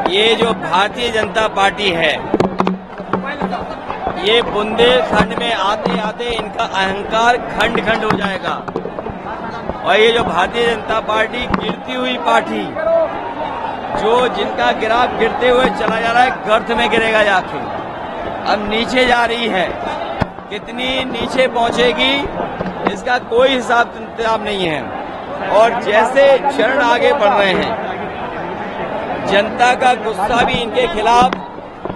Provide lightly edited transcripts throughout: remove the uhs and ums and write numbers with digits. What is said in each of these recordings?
ये जो भारतीय जनता पार्टी है, ये बुंदेलखंड में आते आते इनका अहंकार खंड खंड हो जाएगा। और ये जो भारतीय जनता पार्टी गिरती हुई पार्टी, जो जिनका ग्राफ गिरते हुए चला जा रहा है, गर्त में गिरेगा जाके, अब नीचे जा रही है। कितनी नीचे पहुंचेगी इसका कोई हिसाब किताब नहीं है। और जैसे चरण आगे बढ़ रहे हैं, जनता का गुस्सा भी इनके खिलाफ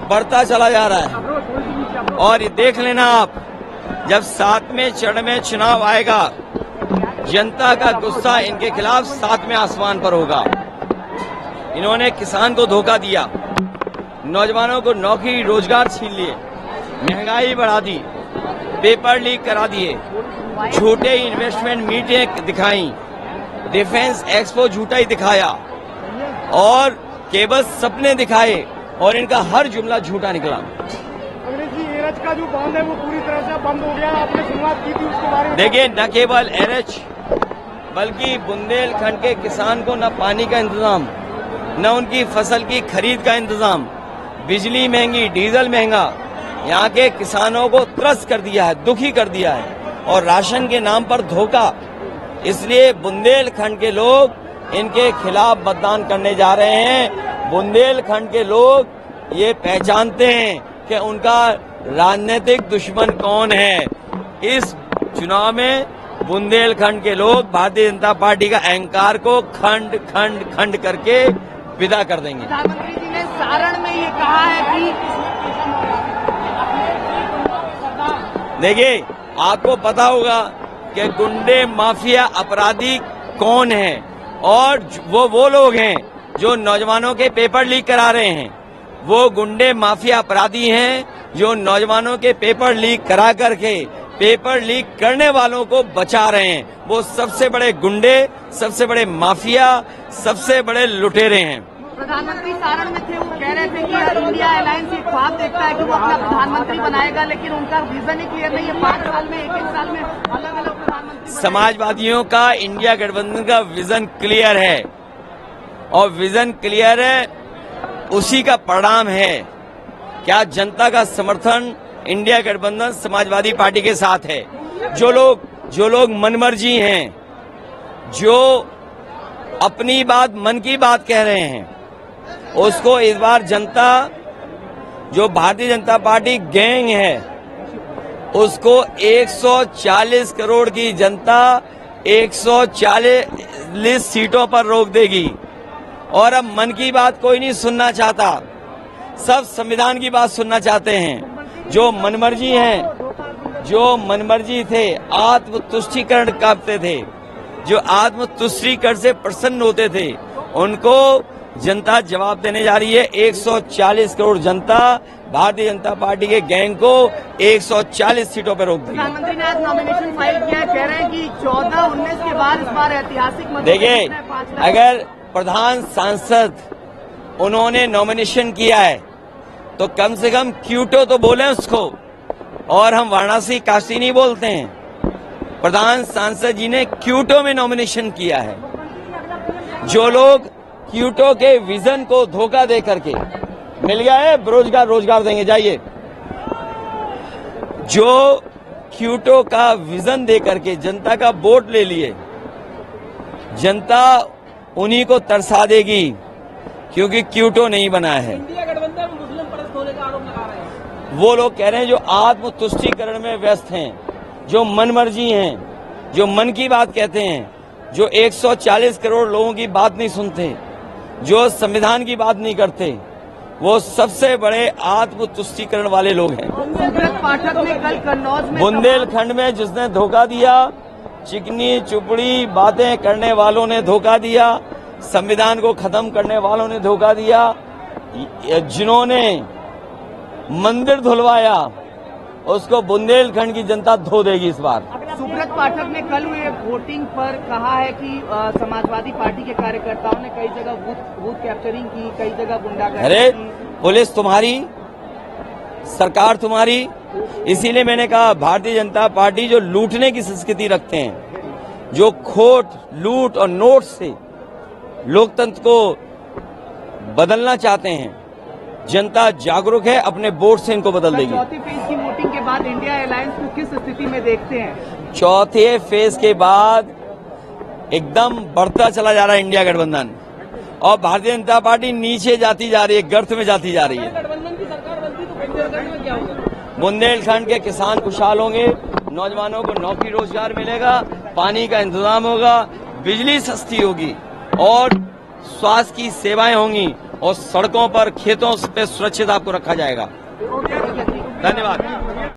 बढ़ता चला जा रहा है। और ये देख लेना आप, जब 7वें चरण में चुनाव आएगा, जनता का गुस्सा इनके खिलाफ 7वें आसमान पर होगा। इन्होंने किसान को धोखा दिया, नौजवानों को नौकरी रोजगार छीन लिए, महंगाई बढ़ा दी, पेपर लीक करा दिए, झूठे इन्वेस्टमेंट मीटिंग दिखाई, डिफेंस एक्सपो झूठा ही दिखाया और केवल सपने दिखाए और इनका हर जुमला झूठा निकला। अंग्रेज जी, एरच का जो बांध है वो पूरी तरह से बंद हो गया। आपने शुरुआत की थी उसके बारे में। देखिए, न केवल एरच बल्कि बुंदेलखंड के किसान को न पानी का इंतजाम, न उनकी फसल की खरीद का इंतजाम, बिजली महंगी, डीजल महंगा, यहाँ के किसानों को त्रस्त कर दिया है, दुखी कर दिया है। और राशन के नाम पर धोखा। इसलिए बुंदेलखंड के लोग इनके खिलाफ मतदान करने जा रहे हैं। बुंदेलखंड के लोग ये पहचानते हैं कि उनका राजनीतिक दुश्मन कौन है। इस चुनाव में बुंदेलखंड के लोग भारतीय जनता पार्टी का अहंकार को खंड खंड खंड करके विदा कर देंगे। प्रधानमंत्री जी ने सारण में ये कहा है कि देखिए, आपको पता होगा कि गुंडे, माफिया, अपराधी कौन है। और वो लोग हैं जो नौजवानों के पेपर लीक करा रहे हैं। वो गुंडे, माफिया, अपराधी हैं जो नौजवानों के पेपर लीक करा करके पेपर लीक करने वालों को बचा रहे हैं। वो सबसे बड़े गुंडे, सबसे बड़े माफिया, सबसे बड़े लुटेरे हैं। प्रधानमंत्री सारण में थे, वो कह रहे थे कि इंडिया अलायंस ये ख्वाब देखता है कि वो अपना प्रधानमंत्री बनाएगा, लेकिन उनका विजन ही क्लियर नहीं है। 5 साल में, 1-1 साल में अलग अलग प्रधानमंत्री। समाजवादियों का इंडिया गठबंधन का विजन क्लियर है और विजन क्लियर है, उसी का परिणाम है। क्या जनता का समर्थन इंडिया गठबंधन समाजवादी पार्टी के साथ है। जो लोग मनमर्जी हैं, जो अपनी बात, मन की बात कह रहे हैं, उसको इस बार जनता, जो भारतीय जनता पार्टी गैंग है, उसको 140 करोड़ की जनता 140 सीटों पर रोक देगी। और अब मन की बात कोई नहीं सुनना चाहता, सब संविधान की बात सुनना चाहते हैं। जो मनमर्जी हैं, जो मनमर्जी थे, आत्मतुष्टीकरण करते थे, जो आत्मतुष्टीकरण से प्रसन्न होते थे, उनको जनता जवाब देने जा रही है। 140 करोड़ जनता भारतीय जनता पार्टी के गैंग को 140 सीटों पर रोक देगी। प्रधानमंत्री ने आज नॉमिनेशन फाइल किया, कह रहे हैं कि 14-19 के बाद इस बार ऐतिहासिक। देखिए, अगर प्रधान सांसद उन्होंने नॉमिनेशन किया है तो कम से कम क्यूटो तो बोले उसको। और हम वाराणसी काशी नहीं बोलते हैं। प्रधान सांसद जी ने क्यूटो में नॉमिनेशन किया है। जो लोग क्यूटो के विजन को धोखा दे करके, मिल गया है रोजगार देंगे, जाइए। जो क्यूटो का विजन दे करके जनता का वोट ले लिए, जनता उन्हीं को तरसा देगी, क्योंकि क्यूटो नहीं बना है। इंडिया गठबंधन में मुस्लिम परस्त होने का आरोप लगा रहे हैं। वो लोग कह रहे हैं जो आत्मतुष्टीकरण में व्यस्त हैं, जो मनमर्जी हैं, जो मन की बात कहते हैं, जो 140 करोड़ लोगों की बात नहीं सुनते, जो संविधान की बात नहीं करते, वो सबसे बड़े आत्मतुष्टीकरण वाले लोग हैं। सुब्रत पाठक ने कल कन्नौज में, बुंदेलखंड में जिसने धोखा दिया, चिकनी चुपड़ी बातें करने वालों ने धोखा दिया, संविधान को खत्म करने वालों ने धोखा दिया, जिन्होंने मंदिर धुलवाया, उसको बुंदेलखंड की जनता धो देगी इस बार। सुब्रत पाठक ने कल हुए वोटिंग पर कहा है कि समाजवादी पार्टी के कार्यकर्ताओं ने कई जगह बूथ कैप्चरिंग की, कई जगह गुंडागर्दी अरे की। पुलिस तुम्हारी, सरकार तुम्हारी। इसीलिए मैंने कहा, भारतीय जनता पार्टी जो लूटने की संस्कृति रखते हैं, जो खोट, लूट और नोट से लोकतंत्र को बदलना चाहते हैं। जनता जागरूक है, अपने वोट से इनको बदल देगी। चौथी फेज की वोटिंग के बाद इंडिया अलायंस को किस स्थिति में देखते हैं? चौथे फेज के बाद एकदम बढ़ता चला जा रहा है इंडिया गठबंधन, और भारतीय जनता पार्टी नीचे जाती जा रही है, गर्त में जाती जा रही है। गठबंधन की सरकार बनती तो बुंदेलखंड में क्या होगा? बुंदेलखंड के किसान खुशहाल होंगे, नौजवानों को नौकरी रोजगार मिलेगा, पानी का इंतजाम होगा, बिजली सस्ती होगी और स्वास्थ्य की सेवाएं होंगी, और सड़कों पर खेतों पे सुरक्षित आपको रखा जाएगा। धन्यवाद।